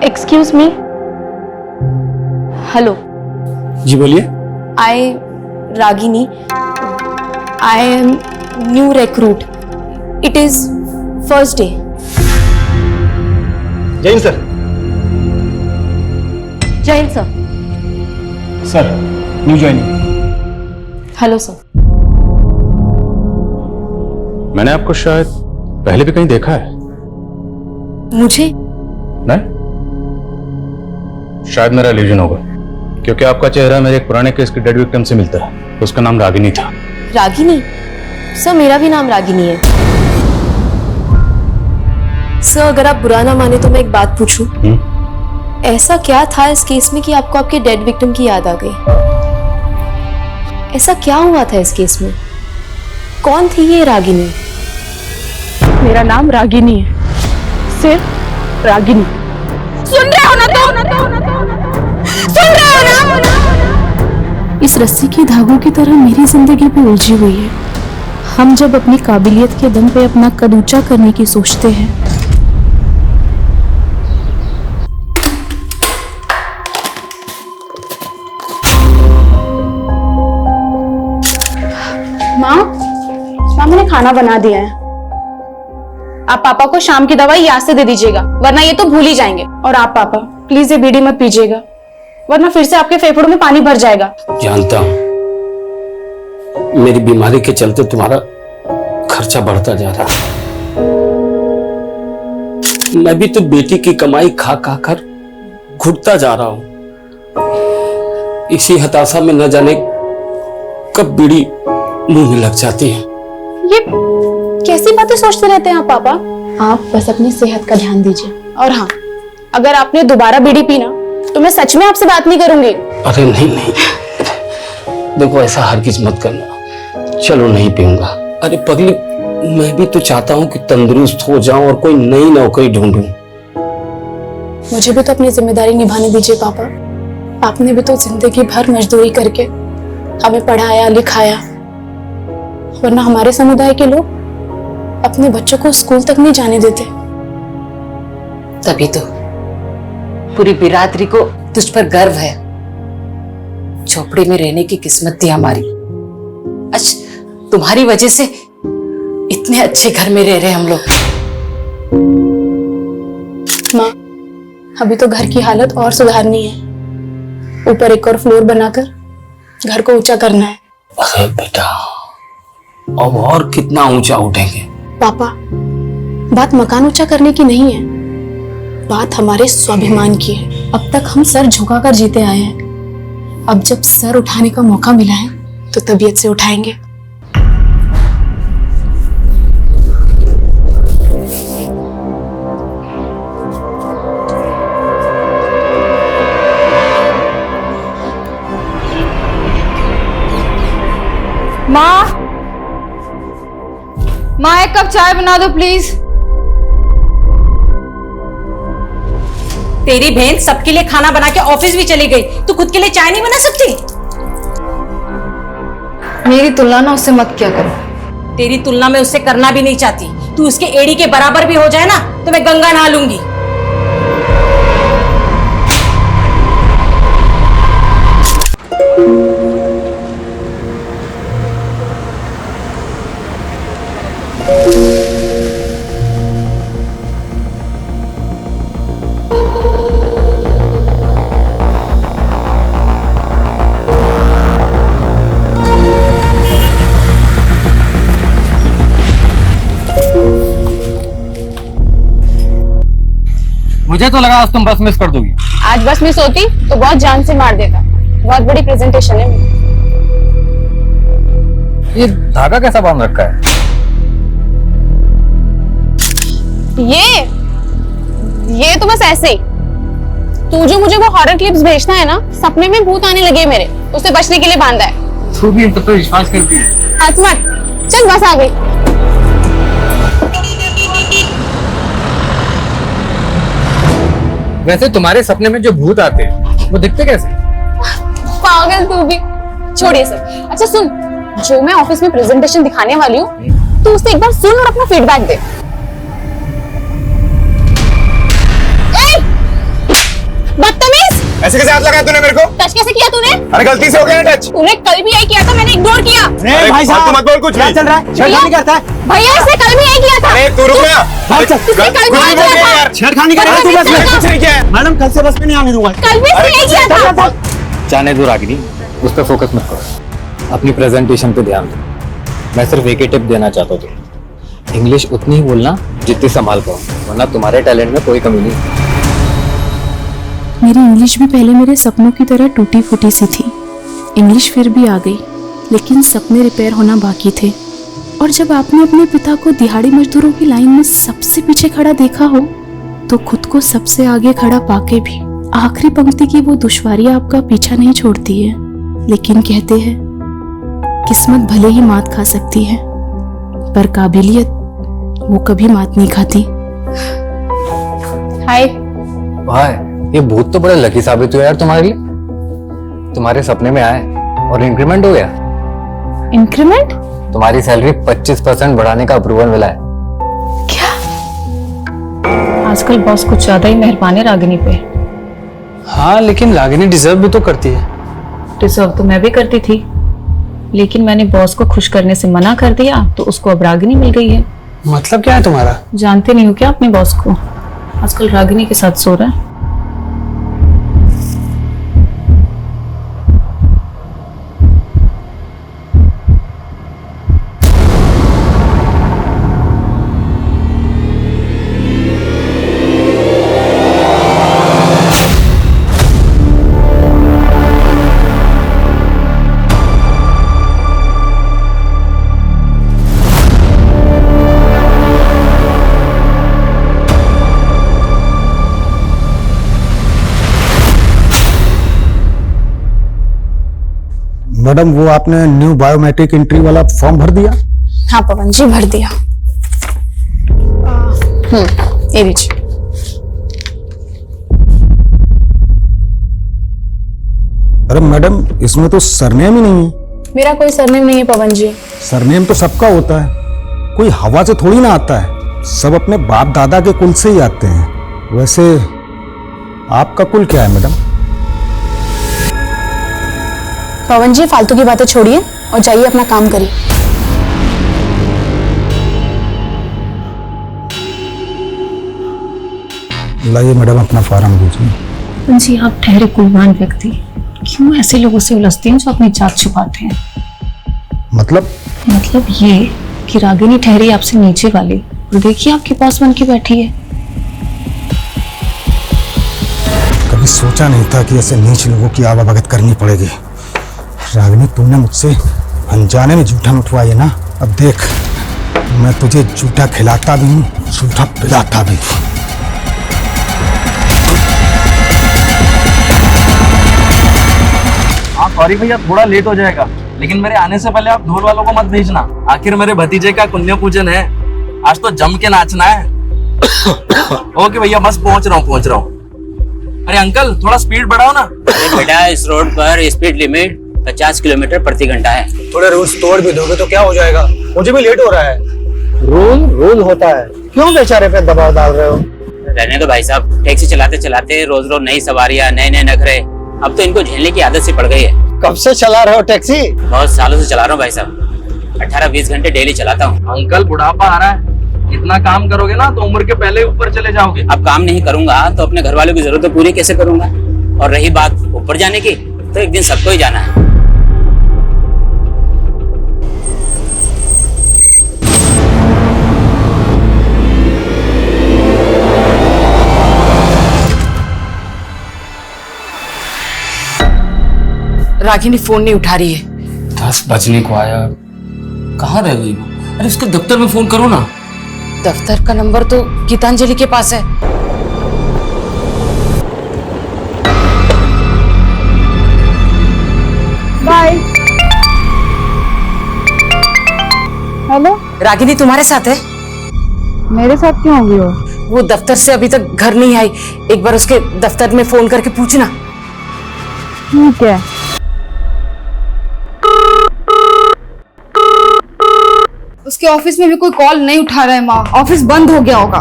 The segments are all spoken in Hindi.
Excuse me. हेलो। जी बोलिए। I Ragini, I am new recruit. It is first day. जय हिंद सर। जय हिंद sir. Sir new joining. Hello sir. मैंने आपको शायद पहले भी कहीं देखा है। मुझे? नहीं, शायद मेरा इल्यूजन होगा, क्योंकि आपका चेहरा मेरे एक पुराने केस की डेड विक्टिम से मिलता है। उसका नाम रागिनी था। रागिनी? सर मेरा भी नाम रागिनी है। सर अगर आप बुरा ना माने तो मैं एक बात पूछूं? ऐसा क्या था इस केस में कि आपको आपके डेड विक्टिम की याद आ गई? ऐसा क्या हुआ था इस केस में? कौन थी ये रागिनी? मेरा नाम रागिनी है, सिर्फ रागिनी। सुन रहे हो ना सुन रहे हो ना? इस रस्सी के धागों की तरह मेरी जिंदगी भी उलझी हुई है। हम जब अपनी काबिलियत के दम पे अपना कद ऊंचा करने की सोचते हैं, माँ मैंने खाना बना दिया है। आप पापा को शाम की दवाई याद से दे दीजिएगा, वरना ये तो भूल ही जाएंगे। और आप पापा प्लीज ये बीड़ी मत पीजिएगा, वरना फिर से आपके फेफड़ों में पानी भर जाएगा। जानता हूं, मेरी बीमारी के चलते तुम्हारा खर्चा बढ़ता जा रहा है। मैं भी तो बेटी की कमाई खा खा कर घुटता जा रहा हूं। इसी हताशा में न जाने कब बीड़ी मुंह में लग जाती है। ये कैसी बातें सोचते रहते हैं आप पापा? आप बस अपनी सेहत का ध्यान दीजिए। और हाँ, अगर आपने दोबारा बीड़ी पीना तो मैं सच में आपसे बात नहीं करूंगी। अरे नहीं, देखो ऐसा हरगिज मत करना। चलो नहीं पीऊंगा। अरे पगली, मैं भी तो चाहता हूँ कि तंदुरुस्त हो जाऊं और कोई नई नौकरी ढूंढूं। मुझे भी तो अपनी जिम्मेदारी निभाने दीजिए पापा। आपने भी तो जिंदगी भर मजदूरी करके हमें पढ़ाया लिखाया, वरना हमारे समुदाय के लोग अपने बच्चों को स्कूल तक नहीं जाने देते। तभी तो पूरी बिरादरी को तुझ पर गर्व है। झोपड़ी में रहने की किस्मत थी हमारी। आज तुम्हारी वजह से इतने अच्छे घर में रह रहे हम लोग। माँ, अभी तो घर की हालत और सुधारनी है। ऊपर एक और फ्लोर बनाकर घर को ऊंचा करना है। अरे बेटा, अब और कितना ऊंचा उठेंगे? पापा, बात मकान ऊंचा करने की नहीं है, बात हमारे स्वाभिमान की है। अब तक हम सर झुकाकर जीते आए हैं। अब जब सर उठाने का मौका मिला है तो तबीयत से उठाएंगे। माँ एक कप चाय बना दो प्लीज। तेरी बहन सबके लिए खाना बना के ऑफिस भी चली गई, तू खुद के लिए चाय नहीं बना सकती? मेरी तुलना ना उससे मत किया करो। तेरी तुलना में उससे करना भी नहीं चाहती। तू उसके एड़ी के बराबर भी हो जाए ना तो मैं गंगा नहा लूंगी। मुझे तो लगा आज तुम बस मिस कर दोगी। आज बस मिस होती तो बहुत जान से मार देता। बहुत बड़ी प्रेजेंटेशन है मेरी। ये धागा कैसा बांध रखा है? ये तो बस ऐसे ही। तू जो मुझे वो हॉरर क्लिप्स भेजता है ना, सपने में भूत आने लगे मेरे, उससे बचने के लिए बांधा है। तू भी इन पर तो विश्वास करती है। हाथ मत चल, बस आ गई। वैसे तुम्हारे सपने में जो भूत आते हैं वो दिखते कैसे? पागल तू भी। छोड़िए सर। अच्छा सुन, जो मैं ऑफिस में प्रेजेंटेशन दिखाने वाली हूँ, तू उसे एक बार सुन और अपना फीडबैक दे। ऐसे कैसे हाथ लगाया तूने मेरे को? टच कैसे किया तूने? अरे गलती से हो गया ना टच। तूने कल भी यही किया था, मैंने इग्नोर किया। अरे भाई साहब मत बोल कुछ नहीं चल रहा है। छेड़खानी करता है भैया, इसने कल भी यही किया था। अरे तू रुक ना। इसने कल भी यही किया था यार छेड़खानी कर रहा है तू बस में कुछ नहीं किया है। मैडम कल से बस में नहीं आने दूंगा। कल भी इसने यही किया था। जाने दो रागिनी, उस पर फोकस मत करो, अपनी प्रेजेंटेशन पे ध्यान दो। मैं सिर्फ एक ही टिप देना चाहता हूँ तुम्हें, इंग्लिश उतनी ही बोलना जितनी संभाल पाओ, वरना तुम्हारे टैलेंट में कोई कमी नहीं। मेरी इंग्लिश भी पहले मेरे सपनों की तरह टूटी फूटी सी थी। इंग्लिश फिर भी आ गई, लेकिन सपने रिपेयर होना बाकी थे। और जब आपने अपने पिता को दिहाड़ी मजदूरों की लाइन में सबसे पीछे खड़ा देखा हो, तो खुद को सबसे आगे खड़ा पाके भी आखिरी पंक्ति की वो दुश्वारियां आपका पीछा नहीं छोड़ती है। लेकिन कहते हैं किस्मत भले ही मात खा सकती है, पर काबिलियत वो कभी मात नहीं खाती। हाय। भाई ये भूत तो बड़े लकी साबित हुए यार तुम्हारे लिए। तुम्हारे सपने में आए और इंक्रीमेंट हो गया। इंक्रीमेंट? तुम्हारी सैलरी 25% बढ़ाने का अप्रूवल मिला है। आजकल बॉस कुछ ज्यादा ही मेहरबान है रागिनी पे। हाँ, लेकिन रागिनी डिजर्व भी तो करती है। डिजर्व तो मैं भी करती थी, लेकिन मैंने बॉस को खुश करने से मना कर दिया, तो उसको अब रागिनी मिल गई है। मतलब क्या है तुम्हारा? जानते नहीं हो क्या अपने बॉस को? आजकल रागिनी के साथ सो रहा है। मैडम वो आपने न्यू बायोमेट्रिक एंट्री वाला फॉर्म भर दिया? हाँ पवन जी, भर दिया। ये लीजिए। अरे मैडम इसमें तो सरनेम ही नहीं है। मेरा कोई सरनेम नहीं है पवन जी। सरनेम तो सबका होता है, कोई हवा से थोड़ी ना आता है, सब अपने बाप दादा के कुल से ही आते हैं। वैसे आपका कुल क्या है मैडम? पवन जी फालतू की बातें छोड़िए और जाइए अपना काम करिए। लाइए मैडम अपना फॉर्म दीजिए। पवन जी आप ठहरे कुलवान व्यक्ति, क्यों ऐसे लोगों से उलझते हैं जो अपनी जात छुपाते हैं? मतलब ये कि रागिनी ठहरी आपसे नीचे वाली, और देखिए आपके पास बन के बैठी है। कभी सोचा नहीं था कि ऐसे नीच लोगों की आवाभगत करनी पड़ेगी। रागिनी तुमने मुझसे अनजाने में जूठा उठवाई है ना, अब देख मैं तुझे जूठा खिलाता भी हूँ, जूठा पिलाता भी हूँ। हाँ सॉरी भैया, थोड़ा लेट हो जाएगा, लेकिन मेरे आने से पहले आप ढोल वालों को मत भेजना। आखिर मेरे भतीजे का पुण्य पूजन है, आज तो जम के नाचना है। ओके भैया, बस पहुंच रहा हूँ। अरे अंकल थोड़ा स्पीड बढ़ाओ ना। अरे बेटा इस रोड पर स्पीड लिमिट 50 किलोमीटर प्रति घंटा है। थोड़े रूल्स तोड़ भी दोगे तो क्या हो जाएगा? मुझे भी लेट हो रहा है। रूल होता है, क्यों बेचारे पे दबाव डाल रहे हो? रहने दो भाई साहब, टैक्सी चलाते चलाते रोज रोज नई सवारियां, नए नए नखरे, अब तो इनको झेलने की आदत सी पड़ गई है। कब से चला रहे हो टैक्सी? बहुत सालों से चला रहा हूँ भाई साहब, 18-20 घंटे डेली चलाता हूँ। अंकल बुढ़ापा आ रहा है, इतना काम करोगे ना तो उम्र के पहले ऊपर चले जाओगे। अब काम नहीं करूंगा तो अपने घर वालों की जरूरतें पूरी कैसे करूंगा? और रही बात ऊपर जाने की, तो एक दिन सबको ही जाना है। रागिनी फोन नहीं उठा रही है। 10 बजने को आया, कहाँ रह गई? अरे उसके दफ्तर में फोन करो ना। दफ्तर का नंबर तो गीतांजलि के पास है। बाय। हेलो, रागिनी तुम्हारे साथ है? मेरे साथ क्यों होगी वो? वो दफ्तर से अभी तक घर नहीं आई, एक बार उसके दफ्तर में फोन करके पूछना। ठीक है। उसके ऑफिस में भी कोई कॉल नहीं उठा रहा है माँ, ऑफिस बंद हो गया होगा।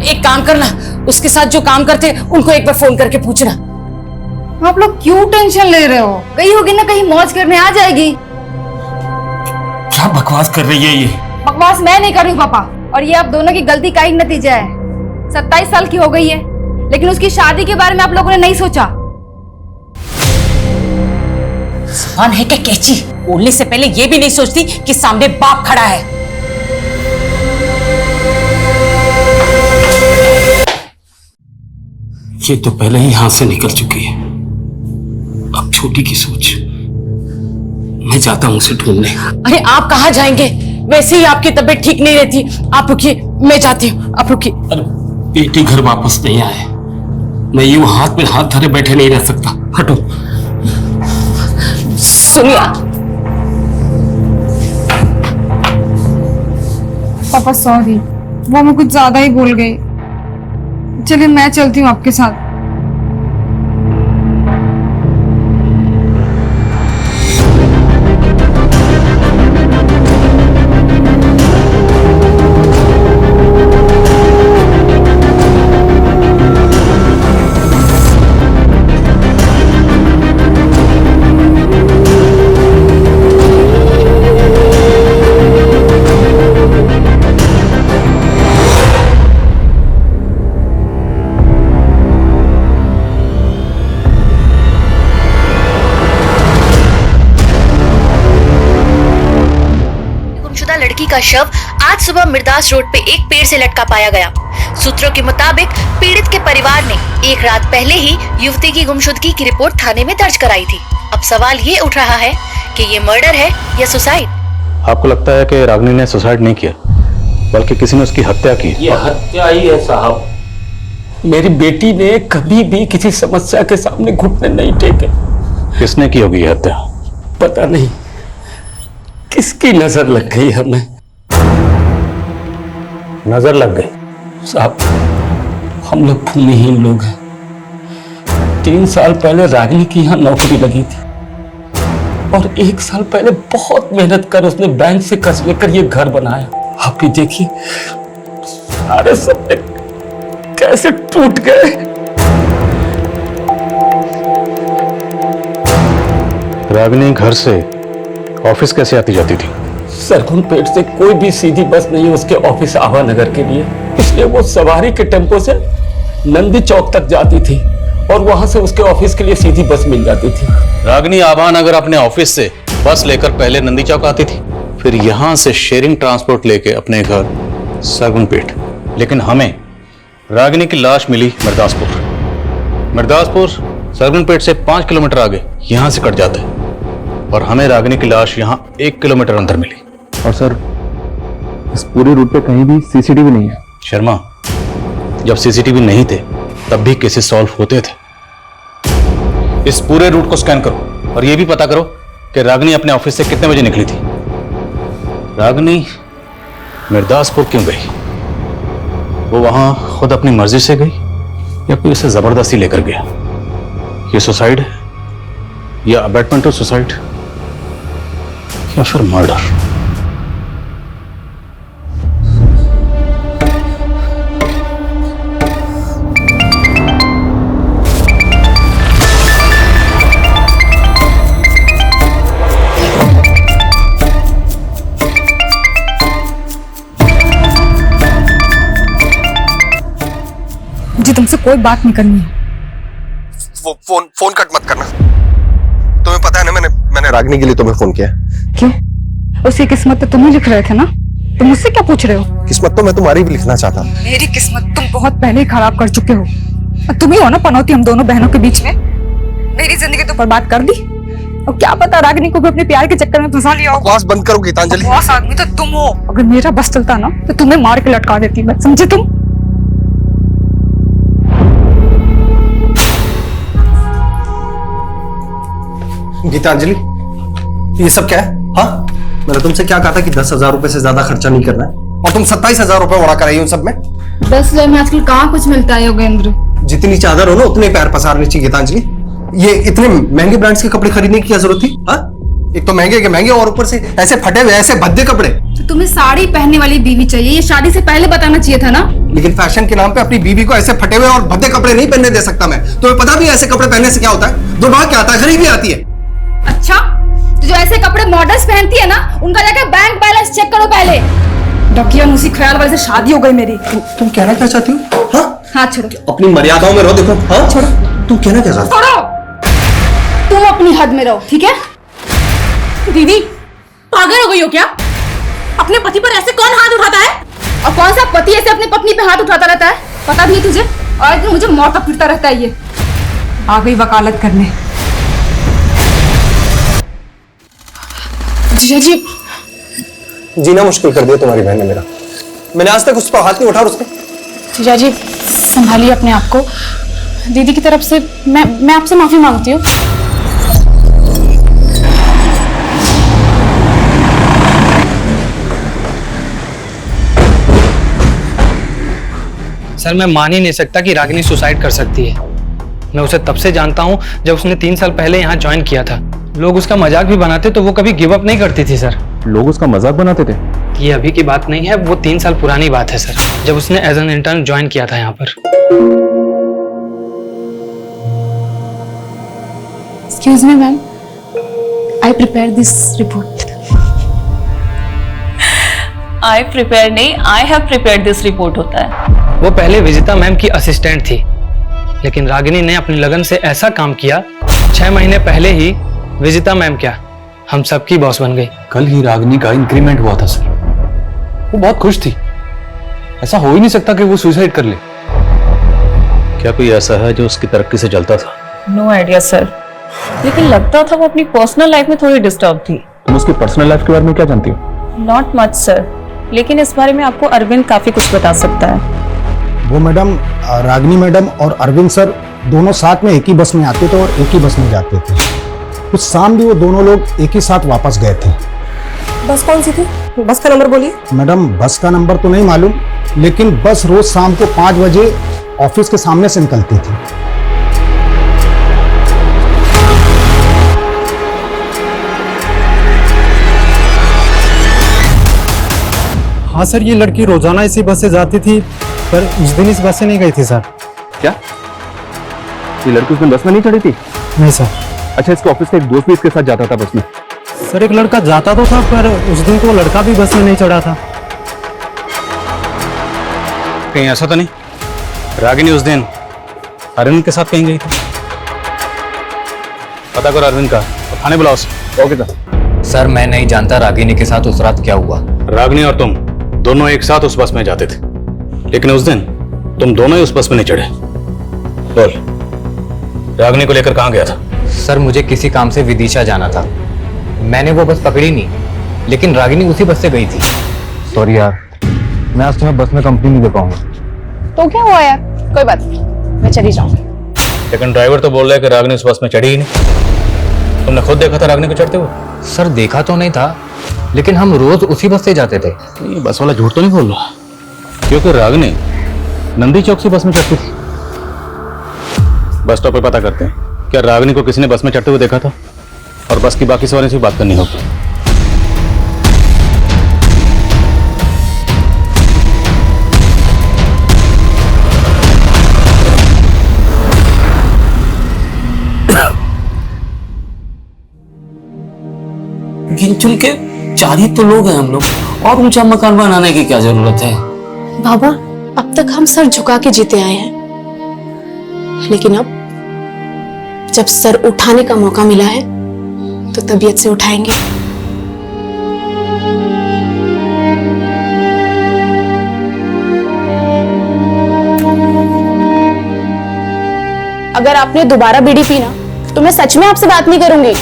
एक काम करना, उसके साथ जो काम करते उनको एक बार फोन करके पूछना। आप लोग क्यों टेंशन ले रहे हो? गई होगी ना कहीं मौज करने, आ जाएगी। क्या बकवास कर रही है ये? बकवास मैं नहीं कर रही हूँ पापा, और ये आप दोनों की गलती का ही नतीजा है। 27 साल की हो गई है, लेकिन उसकी शादी के बारे में आप लोगों ने नहीं सोचा। जुबान है क्या कैची? बोलने से पहले ये भी नहीं सोचती कि सामने बाप खड़ा है। ये तो पहले ही हाथ से निकल चुकी है, अब छोटी की सोच। मैं जाता हूं उसे ढूंढने। अरे आप कहाँ जाएंगे? वैसे ही आपकी तबीयत ठीक नहीं रहती। आप रुकिए, मैं जाती हूँ, आप रुकिए। अरे बेटी घर वापस नहीं आए, मैं यूं हाथ में हाथ धरे बैठे नहीं रह सकता। हटो। सुनिए पापा सॉरी, वो मैं कुछ ज्यादा ही बोल गई। चलिए मैं चलती हूँ आपके साथ। लड़की का शव आज सुबह मिर्दास रोड पे एक पेड़ से लटका पाया गया। सूत्रों के मुताबिक पीड़ित के परिवार ने एक रात पहले ही युवती की गुमशुदगी की रिपोर्ट थाने में दर्ज कराई थी। अब सवाल ये उठ रहा है कि ये मर्डर है या सुसाइड। आपको लगता है कि रागिनी ने सुसाइड नहीं किया, बल्कि किसी ने उसकी हत्या की? ये हत्या ही है साहब। मेरी बेटी ने कभी भी किसी समस्या के सामने घुटने नहीं टेके। किसने की होगी ये हत्या? पता नहीं किसकी नजर लग गई हमें। नजर लग गई? साहब हम लोग भूमिहीन लोग हैं। 3 साल पहले रागिनी की यहाँ नौकरी लगी थी और 1 साल पहले बहुत मेहनत कर उसने बैंक से कर्ज लेकर ये घर बनाया। आप भी देखिए सारे सपने कैसे टूट गए। रागिनी घर से ऑफिस कैसे आती जाती थी? सरगुन पेट से कोई भी सीधी बस नहीं उसके ऑफिस आवा नगर के लिए, इसलिए वो सवारी के टेम्पो से नंदी चौक तक जाती थी और वहां से उसके ऑफिस के लिए सीधी बस मिल जाती थी। रागिनी आवा नगर अपने ऑफिस से बस लेकर पहले नंदी चौक आती थी, फिर यहां से शेयरिंग ट्रांसपोर्ट लेके अपने घर सरगुन पेट। लेकिन हमें रागिनी की लाश मिली मिर्दासपुर सरगुन पेट से 5 किलोमीटर आगे यहां से कट जाता है, और हमें रागिनी की लाश यहां 1 किलोमीटर अंदर मिली। और सर इस पूरे रूट पे कहीं भी सीसीटीवी नहीं है। शर्मा, जब सीसीटीवी नहीं थे तब भी केसेस सॉल्व होते थे। इस पूरे रूट को स्कैन करो और यह भी पता करो कि रागिनी अपने ऑफिस से कितने बजे निकली थी। रागिनी मिर्दासपुर क्यों गई? वो वहां खुद अपनी मर्जी से गई या कोई उसे जबरदस्ती लेकर गया? ये सुसाइड है या अबैटमेंट ऑफ सुसाइड या फिर मर्डर? जी तुमसे कोई बात नहीं करनी है। वो फोन कट मत करना। तुम्हें पता है ना मैंने रागिनी के लिए तुम्हें फोन किया। क्यों? उसकी किस्मत तो तुम ही लिख रहे थे ना, तुम मुझसे क्या पूछ रहे हो? किस्मत तो मैं तुम्हारी भी लिखना चाहता। मेरी किस्मत तुम बहुत पहले ही खराब कर चुके हो। तुम ही हो ना पनौती हम दोनों बहनों के बीच में। मेरी जिंदगी तो बर्बाद कर दी, और क्या पता रागिनी को भी अपने प्यार के चक्कर में फंसा लिया हो। बकवास बंद करो गीतांजलि। बॉस आदमी तो तुम हो। अगर मेरा बस चलता ना तो तुम्हें मार के लटका देती मैं, समझे तुम? गीतांजलि ये सब क्या है? हाँ, मैंने तुमसे क्या कहा था कि 10,000 रुपए से ज्यादा खर्चा नहीं करना है, और तुम 27,000 रुपए उड़ा कर आई उन सब में। 10 लाख में आजकल कहाँ कुछ मिलता है योगेंद्र? जितनी चादर हो ना उतने पैर पसारने चाहिए गीतांजलि। ये इतने महंगे ब्रांड्स के कपड़े खरीदने की क्या जरूरत थी? हाँ, एक तो महंगे के महंगे और ऊपर से ऐसे फटे हुए ऐसे भद्दे कपड़े। तो तुम्हें साड़ी पहनने वाली बीवी चाहिए, ये शादी से पहले बताना चाहिए था ना। लेकिन फैशन के नाम पे अपनी बीवी को ऐसे फटे हुए और भद्दे कपड़े नहीं पहनने दे सकता मैं। तुम्हें पता भी है ऐसे कपड़े पहनने से क्या होता है? दुर्भाग्य क्या आता है, गरीबी आती है। अच्छा, तो जो ऐसे कपड़े मॉडल्स पहनती है ना, उनका जाकर बैंक बैलेंस चेक करो पहले। डकियन उसी ख्याल वाले से शादी हो गई मेरी। तुम कहना क्या चाहती हो? हाँ, हाथ छोड़ो। अपनी मर्यादाओं में रहो। देखो, हाँ छोड़ो। तुम कहना क्या चाहती हो? छोड़ो, तुम अपनी हद में रहो, ठीक है? दीदी पागल हो गई हो क्या? अपने पति पर ऐसे कौन हाथ उठाता है? और कौन सा पति ऐसे अपनी पत्नी पे हाथ उठाता रहता है? पता भी है तुझे? और एक दिन मुझे मौत तक फिरता रहता है ये। आ गई वकालत करने। जीजा जी, जीना मुश्किल कर दिया तुम्हारी बहन ने मेरा। मैंने आज तक उस पर हाथ नहीं उठा। उसने जीजा जी संभालिए अपने आप को। दीदी की तरफ से मैं आपसे माफी मांगती हूँ। सर मैं मान ही नहीं सकता कि रागिनी सुसाइड कर सकती है। मैं उसे तब से जानता हूँ जब उसने 3 साल पहले यहाँ ज्वाइन किया था। लोग उसका मजाक भी बनाते तो वो कभी गिव अप नहीं करती थी सर। लोग उसका मजाक बनाते थे? ये अभी की बात नहीं है, वो 3 साल पुरानी बात है सर, जब उसने एज एन इंटर्न ज्वाइन किया था यहाँ पर। Excuse me ma'am, I prepare this report. I prepare नहीं, I have prepared this report होता है। वो पहले विजिता मैम की असिस्टेंट थी, लेकिन रागिनी ने अपनी लगन से ऐसा काम किया, 6 महीने पहले ही विजिता मैम क्या हम सबकी बॉस बन गई। कल ही रागिनी का इंक्रीमेंट हुआ था सर। वो बहुत खुश थी। ऐसा हो ही नहीं सकता कि वो सुसाइड कर ले। क्या कोई ऐसा है जो उसकी तरक्की से जलता था? नो आइडिया सर, लेकिन लगता था वो अपनी पर्सनल लाइफ में थोड़ी डिस्टर्ब थी। तुम उसकी पर्सनल लाइफ के बारे में क्या जानती हो? नॉट मच सर, लेकिन इस बारे में आपको अरविंद काफी कुछ बता सकता है। वो मैडम, रागिनी मैडम और अरविंद सर दोनों साथ में एक ही बस में आते थे और एक ही बस में जाते थे। कुछ शाम भी वो दोनों लोग एक ही साथ वापस गए थे। बस कौन सी थी? बस का नंबर बोलिए। मैडम बस का नंबर तो नहीं मालूम, लेकिन बस रोज शाम को 5 बजे ऑफिस के सामने से निकलती थी। हाँ सर, ये लड़की रोजाना इसी बस से जाती थी, पर उस दिन इस बस से नहीं गई थी सर। क्या ये लड़की उस दिन बस में नहीं चढ़ी थी? नहीं सर। अच्छा, इसके ऑफिस का एक दोस्त भी इसके साथ जाता था बस में? सर एक लड़का जाता तो था, पर उस दिन तो लड़का भी बस में नहीं चढ़ा था। कहीं ऐसा तो नहीं रागिनी उस दिन अरविंद के साथ कहीं गई थी? पता करो अरविंद का और थाने बुलाओ उसे। Okay sir. सर मैं नहीं जानता रागिनी के साथ उस रात क्या हुआ। रागिनी और तुम दोनों एक साथ उस बस में जाते थे, लेकिन उस दिन तुम दोनों ही उस बस में नहीं चढ़े। बोल, रागिनी को लेकर कहां गया था? सर मुझे किसी काम से विदिशा जाना था, मैंने वो बस पकड़ी नहीं, लेकिन रागिनी उसी बस से गई थी। सॉरी यार, मैं आज तुम्हें बस में कंपनी नहीं दे पाऊंगा। तो क्या हुआ यार, कोई बात नहीं, मैं चली जाऊंगी। लेकिन ड्राइवर तो बोल रहा है कि रागिनी उस बस में चढ़ी ही नहीं। तुमने खुद देखा था रागिनी को चढ़ते हुए? सर देखा तो नहीं था, लेकिन हम रोज उसी बस से जाते थे। ये बस वाला झूठ तो नहीं बोल रहा, क्योंकि रागिनी नंदी चौक से बस में चढ़ती थी। बस स्टॉप पे पता करते हैं क्या रागिनी को किसी ने बस में चढ़ते हुए देखा था, और बस की बाकी सवारी से बात करनी होगी। गिन चुन के 4 ही तो लोग हैं हम लोग, और ऊंचा मकान बनाने की क्या जरूरत है? बाबा, अब तक हम सर झुका के जीते आए हैं, लेकिन अब जब सर उठाने का मौका मिला है तो तबीयत से उठाएंगे। अगर आपने दोबारा बीड़ी पी ना, तो मैं सच में आपसे बात नहीं करूंगी।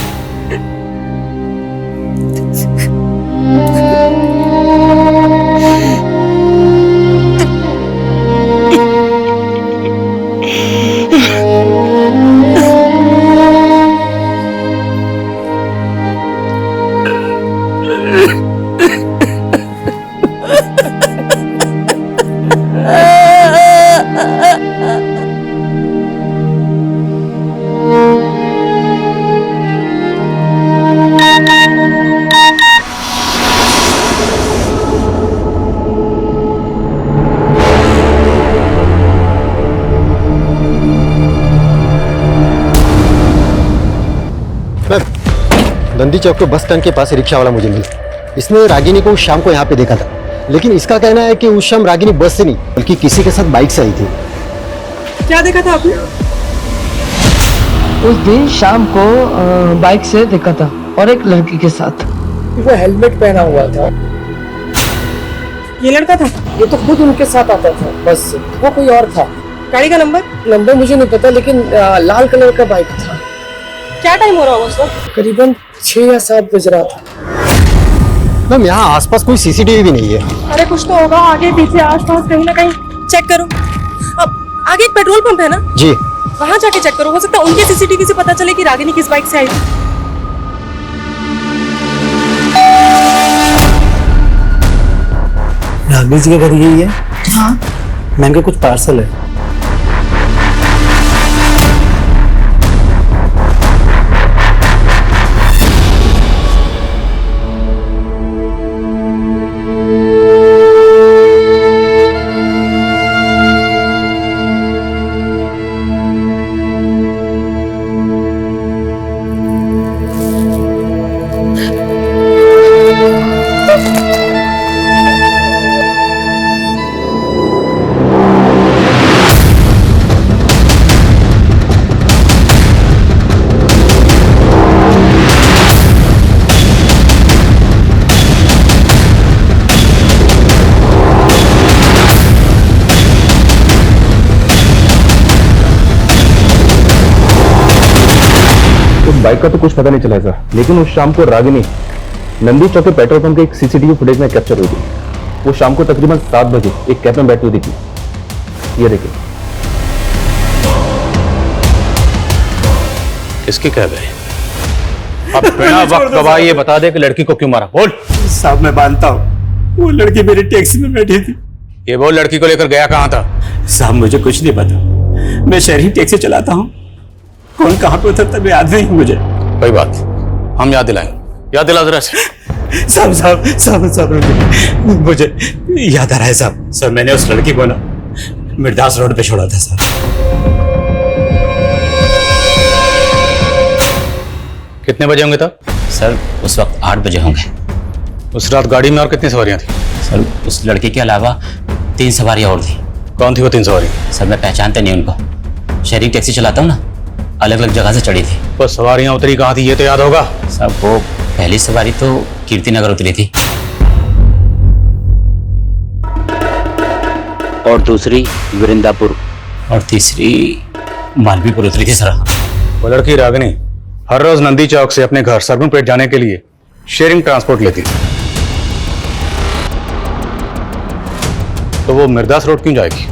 नंदी चौक के बस स्टैंड के पास रिक्शा वाला मुझे मिला। इसने रागिनी को उस शाम को यहाँ पे देखा था, लेकिन इसका कहना है कि उस शाम रागिनी बस से नहीं बल्कि किसी के साथ बाइक से आई थी। क्या देखा था आपने? उस दिन शाम को बाइक से देखा था और एक लड़की के साथ। वो हेलमेट पहना हुआ था। ये लड़का था? ये तो खुद उनके साथ आता था बस से, वो कोई और था। गाड़ी का नंबर? नंबर मुझे नहीं पता, लेकिन लाल कलर का बाइक था। क्या टाइम हो रहा होगा उस वक्त? करीबन 6 या 7 बज रहा था। मैम यहाँ आसपास कोई सीसीटीवी भी नहीं है। अरे कुछ तो होगा, आगे पीछे आसपास कहीं ना कहीं चेक करो। अब आगे एक पेट्रोल पंप है ना जी, वहां जाके चेक करो, हो सकता है उनके सीसीटीवी से पता चले कि रागिनी किस बाइक से आई थी। रागिनी जी का घर यही है? हाँ। मैम के कुछ पार्सल है। बाइक का तो कुछ पता नहीं चला था, लेकिन उस शाम को रागिनी नंदी चौक के पेट्रोल पंप के एक सीसीटीवी फुटेज में कैप्चर हुई थी। वो शाम को तकरीबन 7 बजे एक कैब में बैठी हुई दिखी। ये देखिए। किसकी कैब है? अब बिना वक्त गवाए ये बता दे कि लड़की को क्यों मारा। बोल। साहब मैं मानता हूँ वो लड़की मेरी टैक्सी में बैठी थी। ये बोल, लड़की को लेकर गया कहाँ था? साहब मुझे कुछ नहीं पता, मैं शहरी टैक्सी चलाता हूँ। कौन कहाँ पे उतरता है याद नहीं मुझे। कोई बात, हम याद दिलाएंगे। याद दिला जरा से। साहब मुझे याद आ रहा है साहब। सर मैंने उस लड़की को ना मिर्दास रोड पे छोड़ा था साहब। कितने बजे होंगे तब? सर उस वक्त 8 बजे होंगे। उस रात गाड़ी में और कितनी सवारियां थी? सर उस लड़के के अलावा 3 सवारियां और थी। कौन थी वो 3 सवारी? सर मैं पहचानते नहीं उनको, शहरी टैक्सी चलाता हूँ ना, अलग अलग जगह से चढ़ी थी। वो सवारियां उतरी कहाँ थी ये तो याद होगा? साहब वो पहली सवारी तो कीर्ति नगर उतरी थी और दूसरी वृंदापुर और तीसरी मालवीपुर उतरी थी सर। वो लड़की रागिनी हर रोज नंदी चौक से अपने घर सरगुनपेट जाने के लिए शेयरिंग ट्रांसपोर्ट लेती थी। तो वो मिर्दास रोड क्यों जाएगी?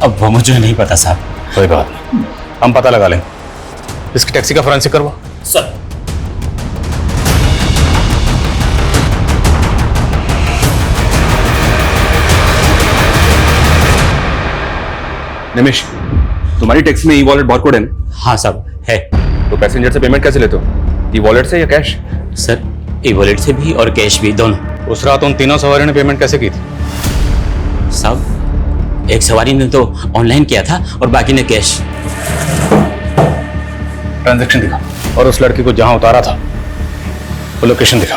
अब वो मुझे नहीं पता साहब। कोई बात नहीं, हम पता लगा लेंगे। इसकी टैक्सी का फोरेंसिक करवा। सर निमिष, तुम्हारी टैक्सी में ई वॉलेट बारकोड है ना? हाँ साहब है। तो पैसेंजर से पेमेंट कैसे लेते हो? ई वॉलेट से या कैश? सर ई वॉलेट से भी और कैश भी, दोनों। उस रात उन तीनों सवारियों ने पेमेंट कैसे की थी? साहब एक सवारी ने तो ऑनलाइन किया था और बाकी ने कैश। ट्रांजैक्शन दिखा और उस लड़की को जहां उतारा था वो लोकेशन दिखा।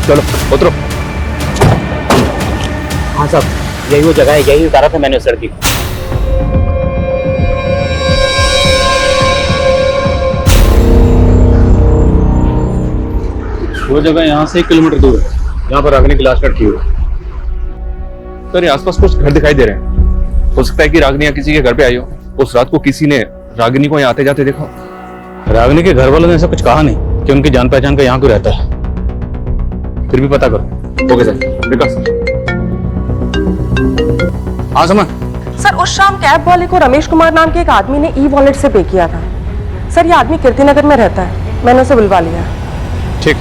चलो उतरो। हाँ साहब यही वो जगह है, यही उतारा था मैंने उस लड़की को। वो जगह यहाँ से 1 किलोमीटर दूर है, जहाँ पर रागिनी की लाश लटकी हुई। सर आसपास कुछ घर दिखाई दे रहे हैं। हो सकता है कि रागिनी किसी के घर पे आई हो। उस रात को किसी ने रागिनी को यहाँ आते जाते देखा। रागिनी के घर वालों ने ऐसा कुछ कहा नहीं कि उनकी जान पहचान का यहाँ क्यों रहता है। फिर भी पता करो। ओके सर, विकास। हाँ समझ। सर उस शाम कैब वाले को रमेश कुमार नाम के एक आदमी ने ई वॉलेट से पे किया था। सर ये आदमी कीर्ति नगर में रहता है, मैंने उसे बुलवा लिया। ठीक।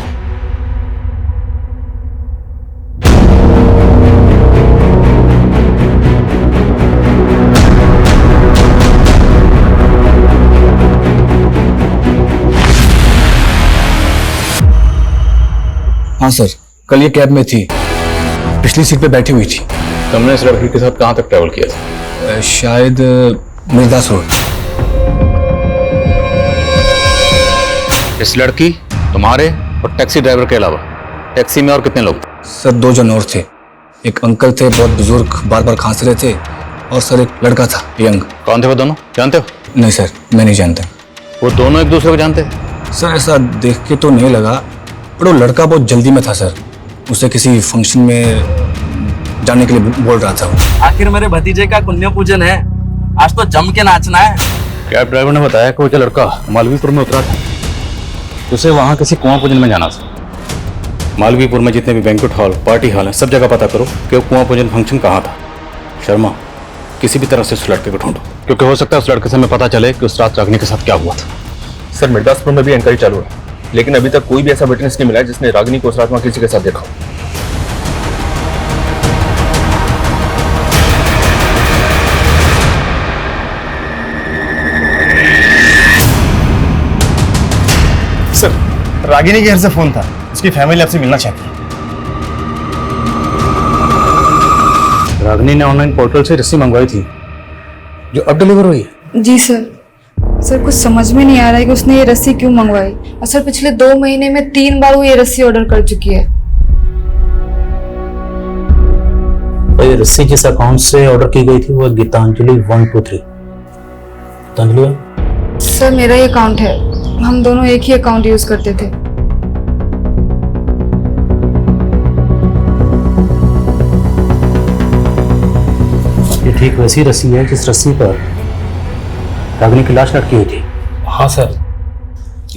हाँ सर, कल ये कैब में थी, पिछली सीट पे बैठी हुई थी। तुमने इस लड़की के साथ कहाँ तक ट्रैवल किया था? शायद मिर्दास रोड। इस लड़की, तुम्हारे और टैक्सी ड्राइवर के अलावा टैक्सी में और कितने लोग? सर 2 जन और थे। एक अंकल थे, बहुत बुजुर्ग, बार बार खांस रहे थे, और सर एक लड़का था, यंग। कौन थे वो दोनों, जानते हो? नहीं सर, मैं नहीं जानता। वो दोनों एक दूसरे को जानते? सर ऐसा देख के तो नहीं लगा, पर वो लड़का बहुत जल्दी में था सर। उसे किसी फंक्शन में जाने के लिए बोल रहा था वो। आखिर मेरे भतीजे का पुण्य पूजन है, आज तो जम के नाचना है। कैब ड्राइवर ने बताया कि वो जो लड़का मालवीपुर में उतरा था, उसे वहाँ किसी कुआं पूजन में जाना था। मालवीपुर में जितने भी बैंक्वेट हॉल, पार्टी हॉल हैं, सब जगह पता करो कि वो कुआं पूजन फंक्शन कहाँ था। शर्मा, किसी भी तरह से उस लड़के को ढूंढो, क्योंकि हो सकता है उस लड़के से हमें पता चले कि उस रात रागिनी के साथ क्या हुआ था। सर मिर्दासपुर में भी इंक्वायरी चालू है, लेकिन अभी तक कोई भी ऐसा विटनेस नहीं मिला है जिसने रागिनी को उस रात वहाँ किसी के साथ देखा हो। सर रागिनी के घर से फोन था, उसकी फैमिली आपसे मिलना चाहती है। रागिनी ने ऑनलाइन पोर्टल से रस्सी मंगवाई थी जो अब डिलीवर हुई है। जी सर कुछ समझ में नहीं आ रहा है कि उसने ये रस्सी क्यों मंगवाई। और सर पिछले 2 महीने में 3 बार वो ये रस्सी ऑर्डर कर चुकी है। तो ये रस्सी जिस अकाउंट से ऑर्डर की गई थी वो गीतांजलि 123। गीतांजलि सर मेरा ही अकाउंट है, हम दोनों एक ही अकाउंट यूज करते थे। ये ठीक वैसी रस्सी है जिस रस्सी पर रागिनी की लाश लटकी हुई थी। हाँ सर,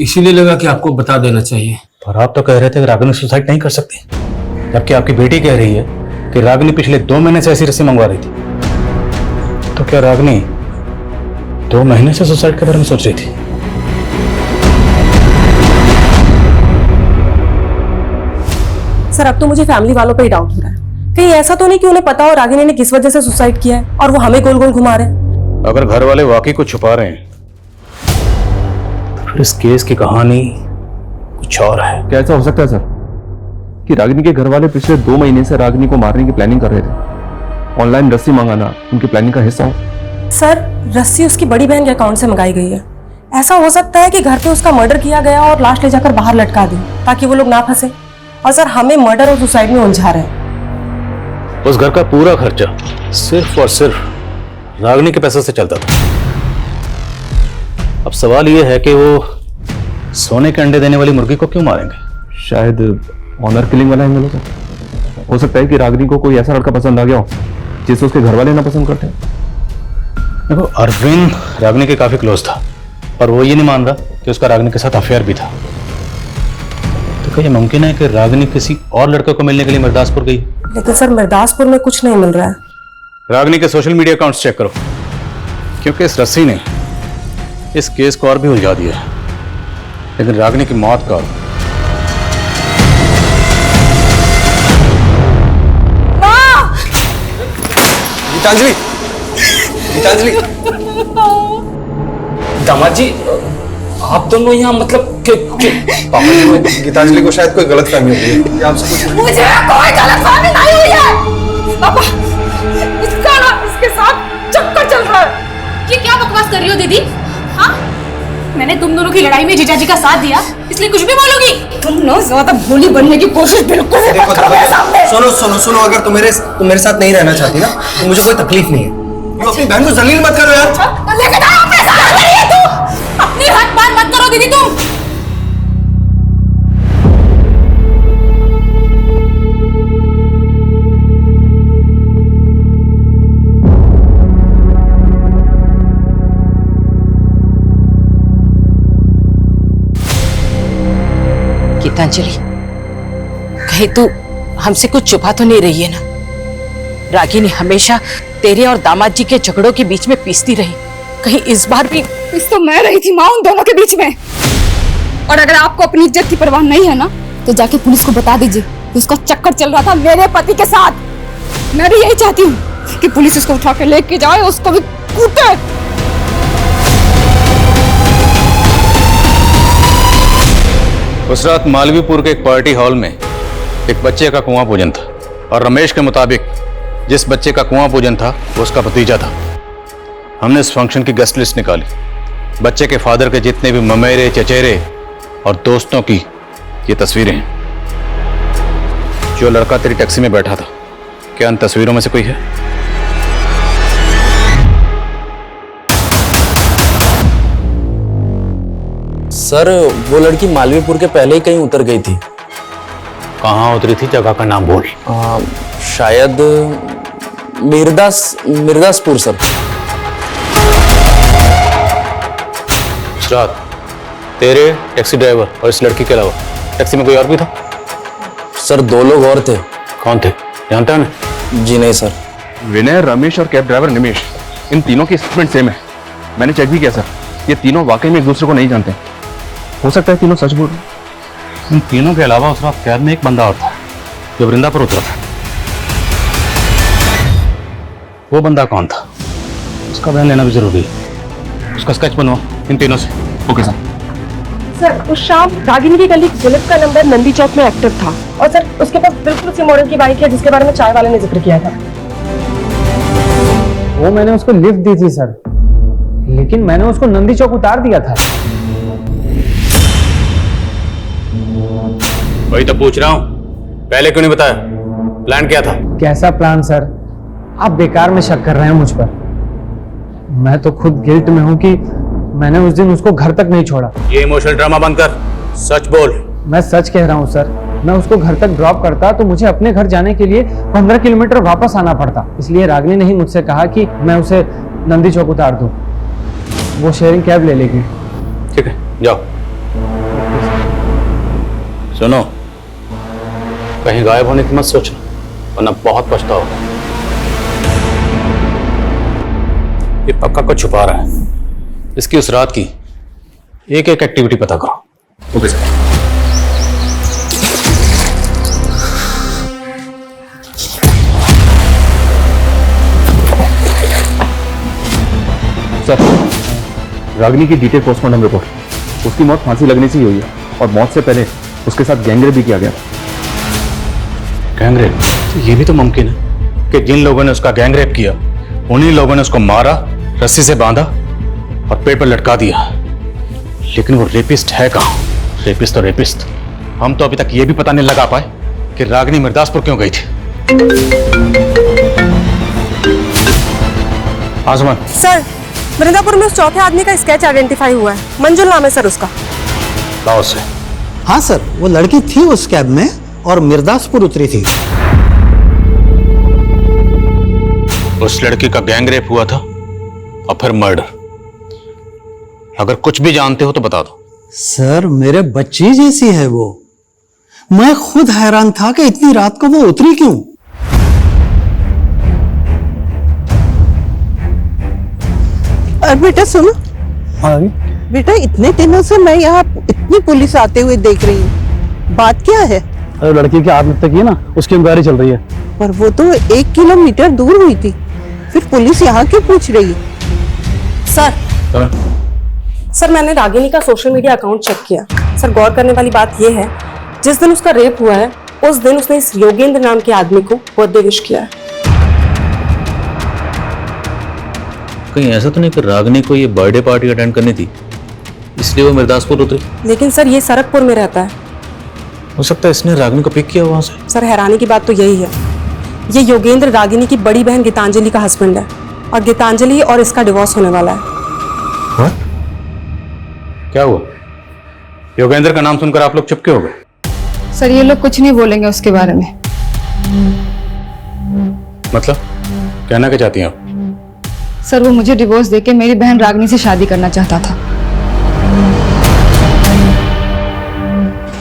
इसीलिए लगा कि आपको बता देना चाहिए। पर आप तो कह रहे थे कि रागिनी सुसाइड नहीं कर सकती, जबकि आपकी बेटी कह रही है कि रागिनी पिछले 2 महीने से ऐसी रस्सी मंगवा रही थी। तो क्या रागिनी 2 महीने से सुसाइड के बारे में सोच रही थी? सर अब तो मुझे फैमिली वालों पे ही डाउट हो रहा है। कहीं ऐसा तो नहीं कि उन्हें पता हो रागिनी ने किस वजह से सुसाइड किया है और वो हमें गोल गोल घुमा रहे हैं। अगर घर वाले वाकई कुछ छुपा रहे हैं तो फिर इस केस की कहानी कुछ और है। क्या ऐसा हो सकता है सर कि रागिनी के घर वाले पिछले 2 महीने से रागिनी को मारने की प्लानिंग कर रहे थे? ऑनलाइन रस्सी मंगाना उनकी प्लानिंग का हिस्सा हो? सर रस्सी उसकी बड़ी बहन के अकाउंट से मंगाई गई है। ऐसा हो सकता है कि घर पे उसका मर्डर किया गया और लाश ले जाकर बाहर लटका दी ताकि वो लोग ना फंसे। और सर हमें मर्डर और सुसाइड में उलझा रहे हैं। उस घर का पूरा खर्चा सिर्फ और सिर्फ रागिनी के पैसे से चलता था। अब सवाल यह है कि वो सोने के अंडे देने वाली मुर्गी को क्यों मारेंगे? शायद ऑनर किलिंग वाला एंगल हो सकता है कि रागिनी को कोई ऐसा लड़का पसंद आ गया हो जिसे उसके घर वाले ना पसंद करते। देखो अरविंद रागिनी के काफी क्लोज था, पर वो ये नहीं मान रहा कि उसका रागिनी के साथ अफेयर भी था। तो क्या ये मुमकिन है कि रागिनी किसी और लड़के को मिलने के लिए मिर्दासपुर गई? लेकिन सर मिर्दासपुर में कुछ नहीं मिल रहा है। रागिनी के सोशल मीडिया अकाउंट्स चेक करो, क्योंकि इस रस्सी ने इस केस को और भी उलझा दिया है। लेकिन रागिनी की मौत का गीतांजलि, गीतांजलि, दामाद जी आप दोनों यहाँ मतलब पापा जी, गीतांजलि को शायद कोई गलतफहमी हो गई है। आपसे कुछ मुझे कोई गलतफहमी नहीं हुई है। पापा इसका ना इसके साथ चक्कर चल रहा है। ये क्या बकवास कर रही हो दीदी? हाँ मैंने तुम दोनों की लड़ाई में जीजाजी का साथ दिया इसलिए कुछ भी बोलोगी? तुम ना ज्यादा भोली बनने की कोशिश बिल्कुल भी मत करो मेरे सामने। सुनो सुनो सुनो, अगर तुम मेरे साथ नहीं रहना चाहती ना तो मुझे कोई तकलीफ नहीं है। तुम अपनी बहन को जलील मत करो यार। लेकिन अपने साथ नहीं है तू। अपनी हद पार मत करो दीदी तुम। गीतांजलि कहीं तू हमसे कुछ छुपा तो नहीं रही है ना? रागिनी हमेशा तेरे और दामाद जी के झगड़ों के बीच में पीसती रही, कहीं इस बार भी? इस तो मैं रही थी माँ उन दोनों के बीच में। और अगर आपको अपनी इज्जत की परवाह नहीं है ना तो जाके पुलिस को बता दीजिए कि उसका चक्कर चल रहा था मेरे पति के साथ। मैं भी यही चाहती हूँ कि पुलिस उसको उठा के लेके जाए, उसको भी कूटे। उस रात मालवीपुर के एक पार्टी हॉल में एक बच्चे का कुआं पूजन था, और रमेश के मुताबिक जिस बच्चे का कुआं पूजन था वो उसका भतीजा था। हमने इस फंक्शन की गेस्ट लिस्ट निकाली। बच्चे के फादर के जितने भी ममेरे, चचेरे और दोस्तों की ये तस्वीरें हैं। जो लड़का तेरी टैक्सी में बैठा था, क्या इन तस्वीरों में से कोई है? सर वो लड़की मालवीपुर के पहले ही कहीं उतर गई थी। कहाँ उतरी थी? जगह का नाम बोल। शायद मिर्दासपुर सर। इस रात तेरे, टैक्सी ड्राइवर और इस लड़की के अलावा टैक्सी में कोई और भी था? सर 2 लोग और थे। कौन थे? जानता है मैं? जी नहीं सर। विनय, रमेश और कैब ड्राइवर निमेश, इन तीनों की स्टेटमेंट सेम है। मैंने चेक भी किया सर, ये तीनों वाकई में एक दूसरे को नहीं जानते। हो सकता है तीनों सच बोल रहे हैं। इन तीनों के अलावा उस रात कैब में एक बंदा और था जो वृंदा पर उतरा था। वो बंदा कौन था? उसका बयान लेना भी जरूरी है। उसका स्केच बनवा इन तीनों से। Okay sir. सर उस शाम रागिनी की कलीग जिलिप का नंबर नंदी चौक में एक्टिव था और सर उसके पास बिल्कुल उसी मॉडल की बाइक है जिसके बारे में चाय वाले ने जिक्र किया था। वो मैंने उसको लिफ्ट दी थी सर, लेकिन मैंने उसको नंदी चौक उतार दिया था। वही तो पूछ रहा हूँ, पहले क्यों नहीं बताया? प्लान क्या था? कैसा प्लान सर? आप बेकार में शक कर रहे हैं मुझ पर। मैं तो खुद गिल्ट में हूं कि मैंने उस दिन उसको घर तक नहीं छोड़ा। ये इमोशनल ड्रामा बंद कर, सच बोल। मैं सच कह रहा हूं सर। मैं उसको घर तक ड्रॉप करता तो मुझे अपने घर जाने के लिए 15 किलोमीटर वापस आना पड़ता। इसलिए रागिनी ने ही मुझसे कहा कि मैं उसे नंदी चौक उतार दूं। वो शेयरिंग कैब ले लेगी। ठीक है, जाओ। सुनो, कहीं गायब होने की मत सोचना, वरना बहुत पछताओगे। ये पक्का कुछ छुपा रहा है। इसकी उस रात की एक एक एक्टिविटी पता करो। Okay sir. सर, रागिनी की डिटेल पोस्टमार्टम रिपोर्ट। उसकी मौत फांसी लगने से ही हुई है और मौत से पहले उसके साथ गैंगरेप भी किया गया। गैंगरेप? तो ये भी तो मुमकिन है कि जिन लोगों ने उसका गैंगरेप किया उन्हीं लोगों ने उसको मारा, रस्सी से बांधा और पेड़ पर लटका दिया। लेकिन वो रेपिस्ट है कहाँ? रेपिस्ट तो रेपिस्ट। हम तो अभी तक ये भी पता नहीं लगा पाए कि रागिनी मिर्दासपुर क्यों गई थी। आसमान सर वृंदापुर में उस चौथे आदमी का स्केच आइडेंटिफाई हुआ है। मंजुल नाम है सर उसका। लाओ से। हाँ सर, वो लड़की थी उस कैब में और मिर्दासपुर उतरी थी। उस लड़की का गैंगरेप हुआ था और फिर मर्डर। अगर कुछ भी जानते हो तो बता दो। सर मेरे बच्ची जैसी है वो। मैं खुद हैरान था कि इतनी रात को वो उतरी क्यों। और बेटा सुनो। हाँ बेटा इतने दिनों से मैं यहाँ इतनी पुलिस आते हुए देख रही हूँ, बात क्या है? अरे लड़की की आत्महत्या की है ना, उसकी इंक्वायरी चल रही है। पर वो तो 1 किलोमीटर दूर हुई थी, फिर पुलिस यहाँ क्यों पूछ रही है? सर मैंने रागिनी का सोशल मीडिया अकाउंट चेक किया। सर गौर करने वाली बात यह है, जिस दिन उसका रेप हुआ है उस दिन उसने इस योगेंद्र नाम के आदमी को बर्थडे विश किया है। कहीं ऐसा तो नहीं कि रागिनी को ये बर्थडे पार्टी अटेंड करनी थी इसलिए वो मिर्दासपुर उतरी? लेकिन सर ये सरकपुर में रहता है। हो सकता है इसने रागिनी को पिक किया वहां से। सर हैरानी की बात तो यही है, ये योगेंद्र रागिनी की बड़ी बहन गीतांजलि का हस्बैंड है और गीतांजलि और इसका डिवोर्स होने वाला है। क्या हुआ? योगेंद्र का नाम सुनकर आप लोग चुप क्यों हो गए? सर ये लोग कुछ नहीं बोलेंगे उसके बारे में। मतलब कहना क्या चाहती हैं आप? सर वो मुझे डिवोर्स देके मेरी बहन रागिनी से शादी करना चाहता था।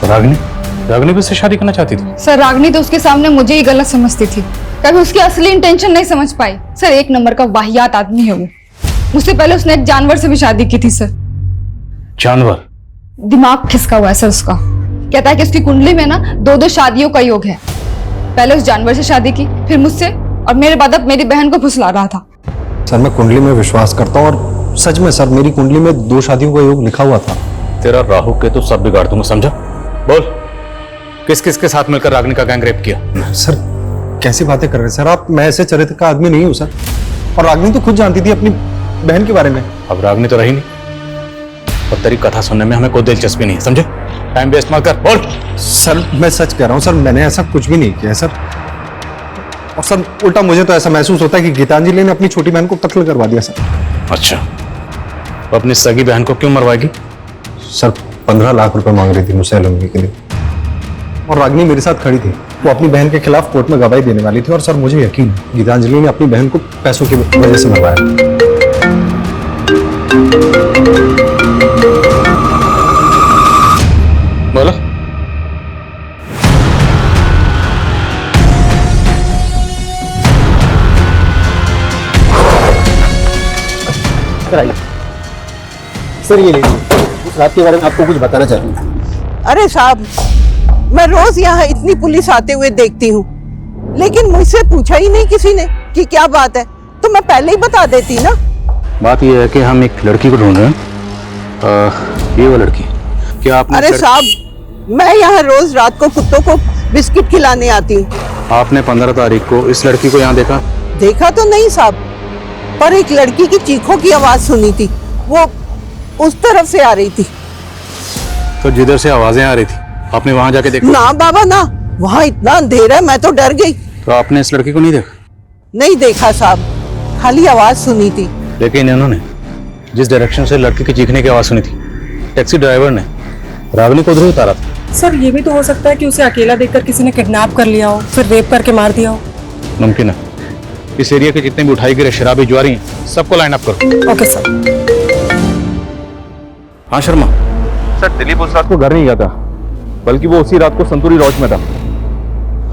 रागिनी भी उससे शादी करना चाहती थी? सर रागिनी तो उसके सामने मुझे ही गलत समझती थी, कभी उसकी असली इंटेंशन नहीं समझ पाई। सर 1 नंबर का वाहियात आदमी है वो। मुझसे पहले उसने एक जानवर से भी शादी की थी सर। जानवर? दिमाग खिसका हुआ है सर उसका। कहता है कि उसकी कुंडली में ना 2-2 शादियों का योग है। पहले उस जानवर से शादी की, फिर मुझसे, और मेरे बाद अब मेरी बहन को फुसला रहा था। सर मैं कुंडली में विश्वास करता हूँ और सच में सर मेरी कुंडली में 2 शादियों का योग लिखा हुआ था। तेरा राहु के तो सब बिगाड़ दूंगा, समझा? बोल, किस किस के साथ मिलकर रागिनी का गैंगरेप किया? सर कैसी बातें कर रहे हैं सर आप? मैं ऐसे चरित्र का आदमी नहीं हूँ सर। और रागिनी तो खुद जानती थी अपनी बहन के बारे में। अब रागिनी तो रही नहीं और तेरी कथा सुनने में हमें कोई दिलचस्पी नहीं है, समझे? टाइम वेस्ट मत कर, बोल। सर मैं सच कह रहा हूँ सर, मैंने ऐसा कुछ भी नहीं किया सर। और सर उल्टा मुझे तो ऐसा महसूस होता है कि गीतांजलि ने अपनी छोटी बहन को कत्ल करवा दिया सर। अच्छा, तो अपनी सगी बहन को क्यों मरवाएगी? सर 15 लाख रुपए मांग रही थी मुझसे एलिमनी के लिए, और रागिनी मेरे साथ खड़ी थी। वो अपनी बहन के खिलाफ कोर्ट में गवाही देने वाली थी, और सर मुझे यकीन है गीतांजलि ने अपनी बहन को पैसों की वजह से मरवाया। बोलो। सर ये लीजिए, उस रात के बारे में आपको कुछ बताना चाहती हूँ। अरे साहब, मैं रोज यहाँ इतनी पुलिस आते हुए देखती हूँ, लेकिन मुझसे पूछा ही नहीं किसी ने कि क्या बात है, तो मैं पहले ही बता देती ना। बात यह है कि हम एक लड़की को ढूंढ रहे हैं। ये वो लड़की, क्या आपने? अरे साहब, मैं यहाँ रोज रात को कुत्तों को बिस्किट खिलाने आती हूँ। आपने 15 तारीख को इस लड़की को यहाँ देखा? देखा तो नहीं साहब, पर एक लड़की की चीखों की आवाज सुनी थी, वो उस तरफ से आ रही थी। तो जिधर से आवाजें आ रही थी आपने वहां जाके देखा? ना बाबा ना, वहाँ इतना अंधेरा है, मैं तो डर गई। तो आपने इस लड़की को नहीं देखा? नहीं देखा साहब, खाली आवाज सुनी थी। लेकिन इन्होंने जिस डायरेक्शन से लड़की की चीखने की आवाज सुनी थी, टैक्सी ड्राइवर ने रागिनी को उधर ही उतारा था। सर ये भी तो हो सकता है कि उसे अकेला देखकर किसी ने किडनैप कर लिया हो, फिर रेप करके मार दिया हो। मुमकिन है। इस एरिया के जितने भी उठाई गिरे शराबी जुआरी हैं, सबको लाइन अप करो। Okay sir. हाँ शर्मा। सर दिलीप उस रात को घर नहीं गया था, बल्कि वो उसी रात को संतूरी लॉज में था।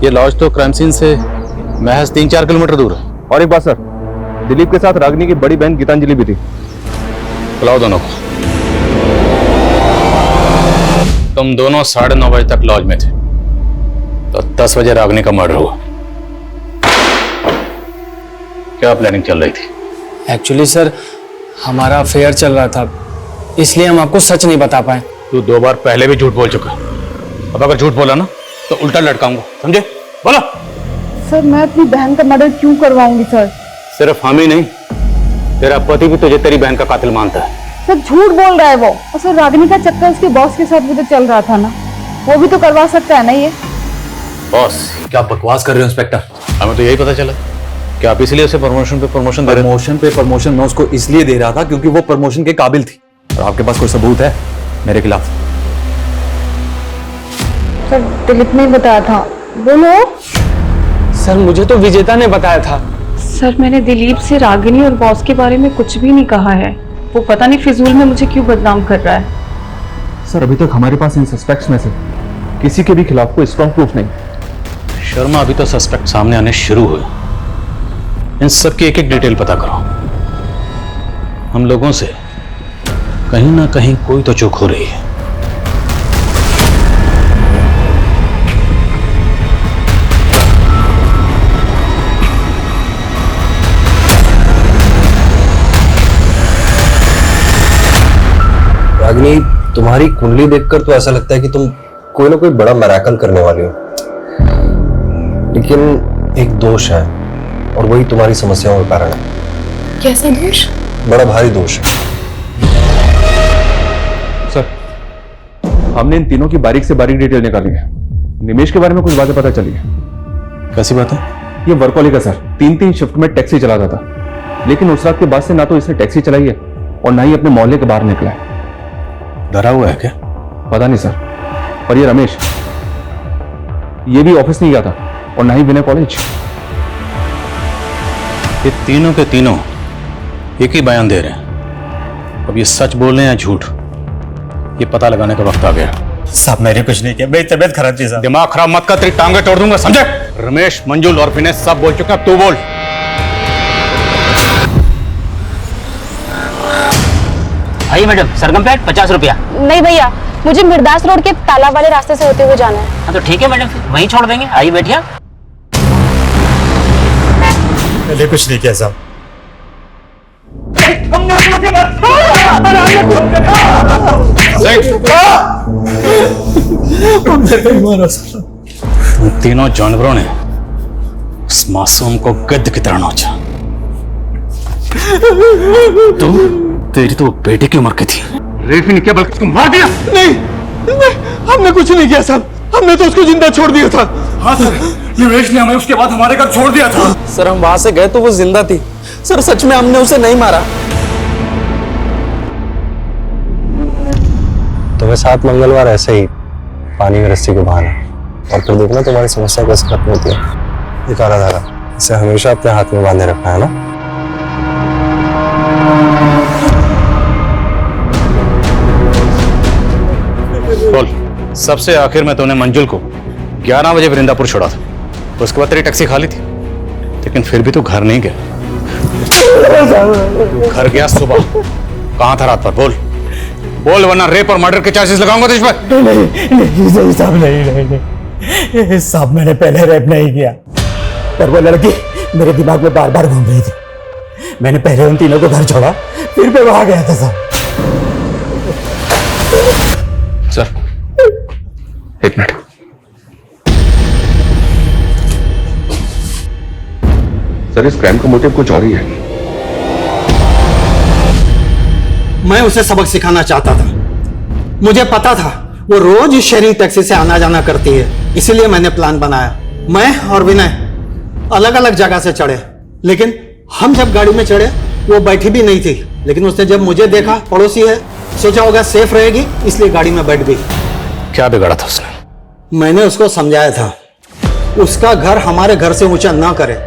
ये लॉज तो क्राइम सीन से महज 3-4 किलोमीटर दूर है। और एक बात सर, दिलीप के साथ रागिनी की बड़ी बहन गीतांजलि भी थी। बुलाओ दोनों को। तुम दोनों 9:30 बजे तक लॉज में थे, तो 10 बजे रागिनी का मर्डर हुआ। क्या प्लानिंग चल रही थी? एक्चुअली सर हमारा अफेयर चल रहा था, इसलिए हम आपको सच नहीं बता पाए। तू 2 बार पहले भी झूठ बोल चुका है। अब अगर झूठ बोला ना तो उल्टा लटकाऊंगा, समझे? बोलो। सर मैं अपनी बहन का मर्डर क्यों करवाऊंगी सर? सिर्फ हम ही नहीं, तेरा पति भी तुझे तेरी बहन का कातिल मानता है। सर झूठ बोल रहा है वो। और सर रागिनी का चक्कर उसके बॉस के साथ भी तो चल रहा था ना, वो भी तो करवा सकता है ना ये। बॉस क्या बकवास कर रहे हो इंस्पेक्टर? हमें तो यही पता चला कि आप इसलिए उसे प्रमोशन पे प्रमोशन दे रहे थे। प्रमोशन पे प्रमोशन मैं उसको इसलिए दे रहा था क्योंकि वो प्रमोशन के काबिल थी। और आपके पास कोई सबूत है मेरे खिलाफ? सर दिलीप ने बताया था। बोलो। सर मुझे तो विजेता ने बताया था। सर मैंने दिलीप से रागिनी और बॉस के बारे में कुछ भी नहीं कहा है, वो पता नहीं फिजूल में मुझे क्यों बदनाम कर रहा है। सर अभी तक हमारे पास इन सस्पेक्ट्स में से किसी के भी खिलाफ कोई स्ट्रॉन्ग प्रूफ नहीं। शर्मा अभी तो सस्पेक्ट सामने आने शुरू हुए, इन सब की एक एक डिटेल पता करो। हम लोगों से कहीं ना कहीं कोई तो चूक हो रही है। रागिनी, तुम्हारी कुंडली देखकर तो ऐसा लगता है कि तुम कोई ना कोई बड़ा मिरेकल करने वाली हो, लेकिन एक दोष है और वही तुम्हारी समस्याओं का कारण है। कैसा दोष? बड़ा भारी दोष है। सर हमने इन तीनों की बारीक से बारीक डिटेल निकाली है। निमेश के बारे में कुछ बातें पता चली है। कैसी बात है? ये वर्कहॉलिक है सर, 3-3 शिफ्ट में टैक्सी चलाता था, लेकिन उस रात के बाद से ना तो इसने टैक्सी चलाई है और ना ही अपने मोहल्ले के बाहर निकला है। डरा हुआ है क्या? पता नहीं सर। और ये रमेश, ये भी ऑफिस नहीं गया था और ना ही विनय कॉलेज। ये तीनों के तीनों एक ही बयान दे रहे हैं। अब ये सच बोल रहे हैं या झूठ, ये पता लगाने का वक्त आ गया। साहब मैंने कुछ नहीं किया, मेरी तबीयत खराब थी साहब। दिमाग खराब मत कर, तेरी टांगे तोड़ दूंगा, समझे? रमेश, मंजुल और विनय सब बोल चुके हैं, तू बोल। आइए मैडम, सरगम 50 रुपया। नहीं भैया, मुझे मिर्दास रोड के तालाब वाले रास्ते से होते हुए जाना है। हाँ तो ठीक है मैडम, वहीं छोड़ देंगे। आइए बैठिए। मैंने कुछ नहीं किया साहब। तुम तीनों जानवरों ने उस मासूम को गिद्ध की तरह नोचा। तेरी तो बेटे की उम्र की थी। रेप ही नहीं किया बल्कि तुम मार दिया। नहीं, हमने कुछ नहीं किया सर, हमने तो उसको जिंदा छोड़ दिया था। हाँ सर, निवेश ने हमें उसके बाद हमारे घर छोड़ दिया था। सर हम वहां से गए तो वो जिंदा थी। सर सच में हमने उसे नहीं मारा। तुम्हें 7 मंगलवार ऐसे ही पानी में रस्सी को बहाना और फिर देखना तुम्हारी समस्या कैसे खत्म होती है। ये काला धागा, इसे हमेशा अपने हाथ में बांधे रखना है ना। बोल, सबसे आखिर में तूने मंजुल को 11 बजे वृंदापुर छोड़ा था, उसके बाद तेरी टैक्सी खाली थी, लेकिन फिर भी तू घर नहीं गया। घर गया सुबह, कहां था रात भर? बोल बोल, वरना रेप और मर्डर के चार्जेस लगाऊंगा तुझ पर। नहीं साहब, नहीं साहब, मैंने पहले रेप नहीं किया, पर वो लड़की मेरे दिमाग में बार बार घूम रही थी। मैंने पहले उन तीनों को घर छोड़ा, फिर मैं वहां गया था सर। सर एक मिनट। सर इस क्राइम का मोटिव कुछ और ही है। मैं उसे सबक सिखाना चाहता था। मुझे पता था वो रोज इस शेयरिंग टैक्सी से आना जाना करती है, इसीलिए मैंने प्लान बनाया। मैं और विनय अलग अलग जगह से चढ़े, लेकिन हम जब गाड़ी में चढ़े वो बैठी भी नहीं थी। लेकिन उसने जब मुझे देखा, पड़ोसी है, सोचा होगा सेफ रहेगी, इसलिए गाड़ी में बैठ गई। क्या बिगाड़ा था उसने? मैंने उसको समझाया था उसका घर हमारे घर से ऊंचा ना करे,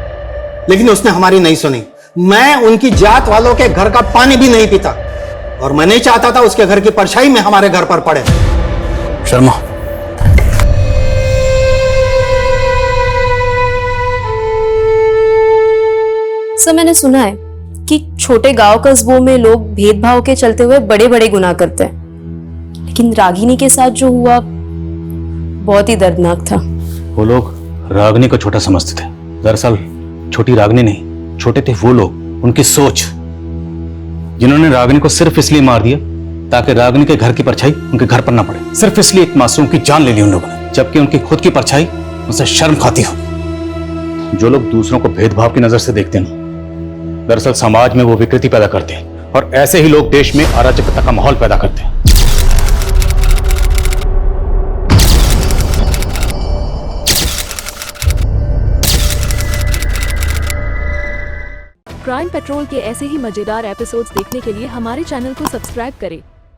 लेकिन उसने हमारी नहीं सुनी। मैं उनकी जात वालों के घर का पानी भी नहीं पीता और मैं नहीं चाहता था उसके घर की परछाई में हमारे घर पर पड़े। शर्मा, सर मैंने सुना है कि छोटे गांव कस्बों में लोग भेदभाव के चलते हुए बड़े बड़े गुनाह करते हैं, लेकिन रागिनी के साथ जो हुआ बहुत ही दर्दनाक था। वो लोग रागिनी को छोटा समझते थे। दरअसल छोटी रागिनी नहीं, छोटे थे वो लोग, उनकी सोच, जिन्होंने रागिनी को सिर्फ इसलिए मार दिया ताकि रागिनी के घर की परछाई उनके घर पर ना पड़े। सिर्फ इसलिए एक मासूम की जान ले ली उन लोगों ने, जबकि उनकी खुद की परछाई उनसे शर्म खाती हो। जो लोग दूसरों को भेदभाव की नजर से देखते हैं, दरअसल समाज में वो विकृति पैदा करते हैं, और ऐसे ही लोग देश में अराजकता का माहौल पैदा करते हैं। क्राइम पेट्रोल के ऐसे ही मजेदार एपिसोड्स देखने के लिए हमारे चैनल को सब्सक्राइब करें